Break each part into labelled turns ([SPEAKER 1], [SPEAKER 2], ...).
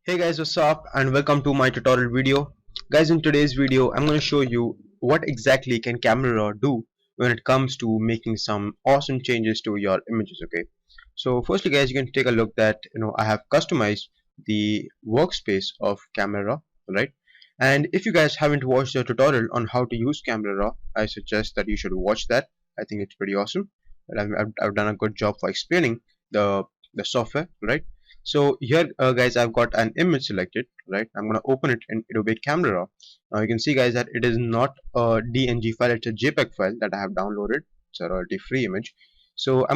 [SPEAKER 1] Hey guys, what's up and welcome to my tutorial video. Guys, in today's video I'm going to show you what exactly can Camera Raw do when it comes to making some awesome changes to your images. Okay, so firstly guys, you can take a look that I have customized the workspace of Camera Raw, right? And if you guys haven't watched the tutorial on how to use Camera Raw, I suggest that you should watch that. I think it's pretty awesome. I've done a good job for explaining the software, right? So here guys, I've got an image selected, right? I'm gonna open it in Adobe Camera Raw. Now you can see guys that it is not a DNG file, it's a JPEG file that I have downloaded. It's a royalty free image. So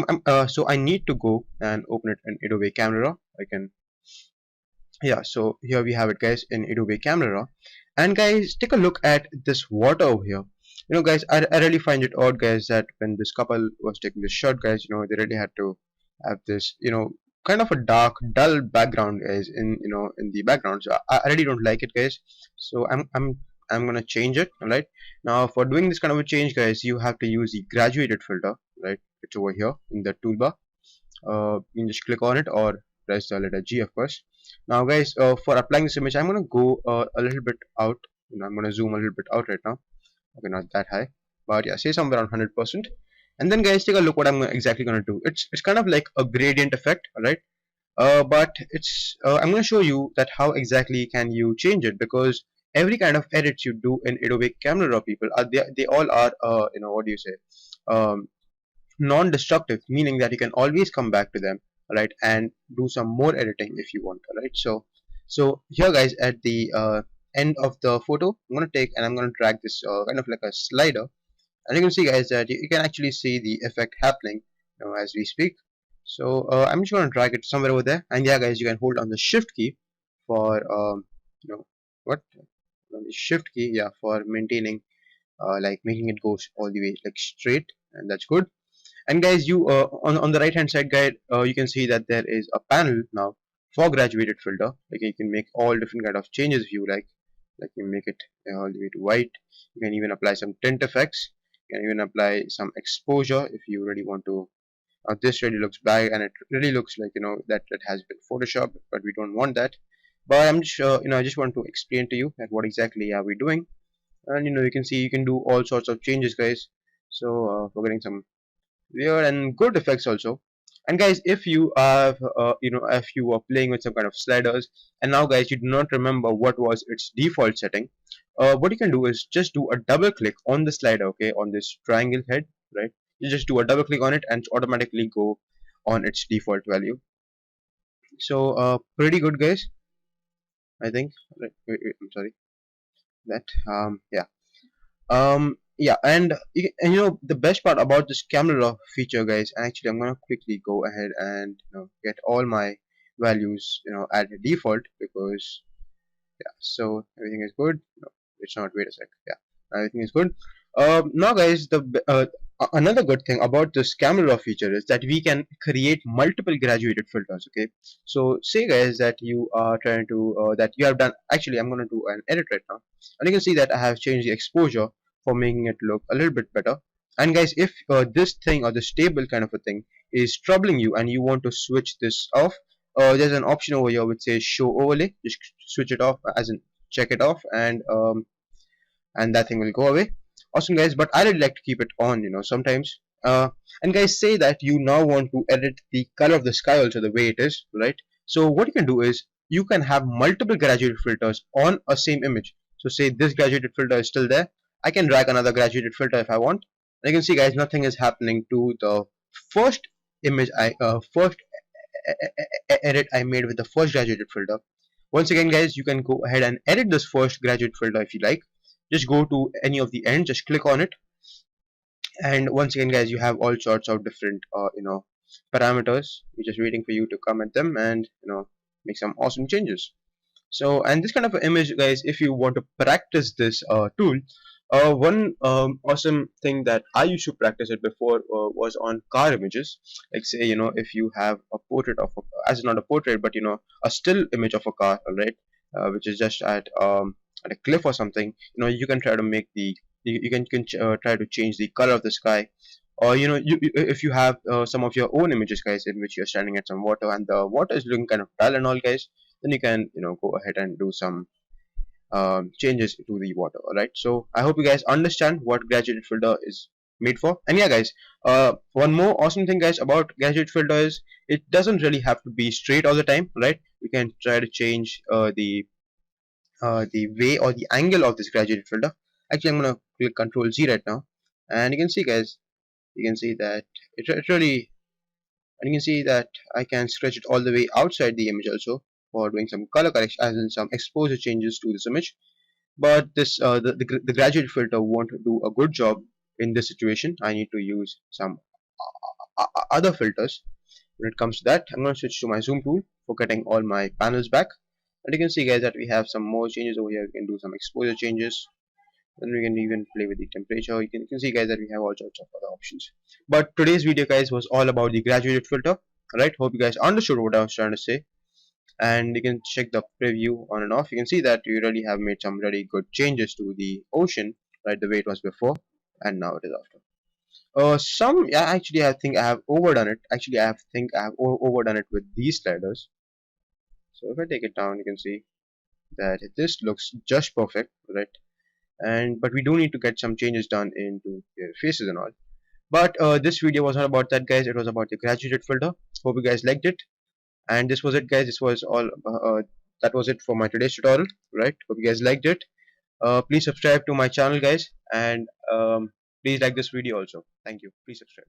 [SPEAKER 1] so I need to go and open it in Adobe Camera Raw. I can, yeah, so here we have it guys in Adobe Camera Raw. And guys, take a look at this water over here. Guys, I really find it odd guys that when this couple was taking this shot guys, they really had to have this kind of a dark dull background guys in the background. So I really don't like it guys. So I'm gonna change it. All right, now for doing this kind of a change guys, you have to use the graduated filter, right? It's over here in the toolbar. You can just click on it or press the letter G, of course. Now guys, for applying this image I'm gonna go a little bit out. I'm gonna zoom a little bit out right now. Okay, not that high, but yeah, say somewhere around 100%. And then guys, take a look what I'm exactly gonna do. It's kind of like a gradient effect, all right? But it's I'm gonna show you that how exactly can you change it, because every kind of edits you do in Adobe Camera Raw, people are they all are what do you say, um, non-destructive, meaning that you can always come back to them, right, and do some more editing if you want, right? So here guys, at the end of the photo, I'm gonna take and I'm gonna drag this kind of like a slider, and you can see guys that you can actually see the effect happening as we speak. So I'm just gonna drag it somewhere over there, and yeah guys, you can hold on the shift key for you know what on the shift key, yeah, for maintaining like making it go all the way like straight, and that's good. And guys, you on the right hand side guide, you can see that there is a panel now for graduated filter. Like you can make all different kind of changes if you like you make it all the way to white. You can even apply some tint effects. You can even apply some exposure if you really want to. This really looks bad, and it really looks like that it has been photoshopped, but we don't want that. But I'm just I just want to explain to you that what exactly are we doing. And you can see you can do all sorts of changes guys. So for getting some weird and good effects also. And guys, if you have if you are playing with some kind of sliders, and now guys you do not remember what was its default setting, what you can do is just do a double click on the slider, okay, on this triangle head, right? You just do a double click on it and automatically go on its default value. So pretty good guys, I think. Wait, I'm sorry, that yeah. Yeah, and the best part about this camera feature guys, and actually I'm gonna quickly go ahead and get all my values at the default, because yeah, so everything is good. No, it's not, wait a sec, yeah, everything is good. Now guys, another good thing about this camera feature is that we can create multiple graduated filters. Okay, so say guys that you are trying to that you have done, actually I'm going to do an edit right now, and you can see that I have changed the exposure for making it look a little bit better. And guys, if this thing or this table kind of a thing is troubling you and you want to switch this off, there's an option over here which says show overlay. Just switch it off, as in check it off, and that thing will go away. Awesome guys, but I really like to keep it on sometimes. And guys, say that you now want to edit the color of the sky also the way it is, right? So what you can do is you can have multiple graduated filters on a same image. So say this graduated filter is still there, I can drag another graduated filter if I want, and you can see guys, nothing is happening to the first image first edit I made with the first graduated filter. Once again guys, you can go ahead and edit this first graduate filter if you like. Just go to any of the end, just click on it, and once again guys, you have all sorts of different parameters. We're just waiting for you to come at them and make some awesome changes. So, and this kind of image guys, if you want to practice this tool, one awesome thing that I used to practice it before was on car images. Like say if you have a portrait of as not a portrait, but a still image of a car, right, which is just at a cliff or something, you can try to make the you can try to change the color of the sky. Or if you have some of your own images guys in which you're standing at some water and the water is looking kind of dull and all guys, then you can go ahead and do some changes to the water. Alright, so I hope you guys understand what graduated filter is made for. And yeah guys, one more awesome thing guys about graduate filter is it doesn't really have to be straight all the time, right? You can try to change the way or the angle of this graduated filter. Actually, I'm gonna click Control Z right now, and you can see guys, you can see that it really, and you can see that I can stretch it all the way outside the image also for doing some color correction, as in some exposure changes to this image. But this the graduate filter won't do a good job in this situation. I need to use some other filters. When it comes to that, I'm going to switch to my zoom tool for getting all my panels back. And you can see guys that we have some more changes over here. We can do some exposure changes, and we can even play with the temperature. You can see guys that we have all sorts of other options. But today's video guys was all about the graduated filter. Alright, hope you guys understood what I was trying to say, and you can check the preview on and off. You can see that we really have made some really good changes to the ocean, right? The way it was before and now it is after. Some, yeah, actually I think I have overdone it. Actually I think I have overdone it with these sliders. So if I take it down, you can see that this looks just perfect, right? And but we do need to get some changes done into their faces and all. But this video was not about that guys, it was about the graduated filter. Hope you guys liked it, and this was it guys. This was all that was it for my today's tutorial, right? Hope you guys liked it. Please subscribe to my channel guys, and please like this video also. Thank you. Please subscribe.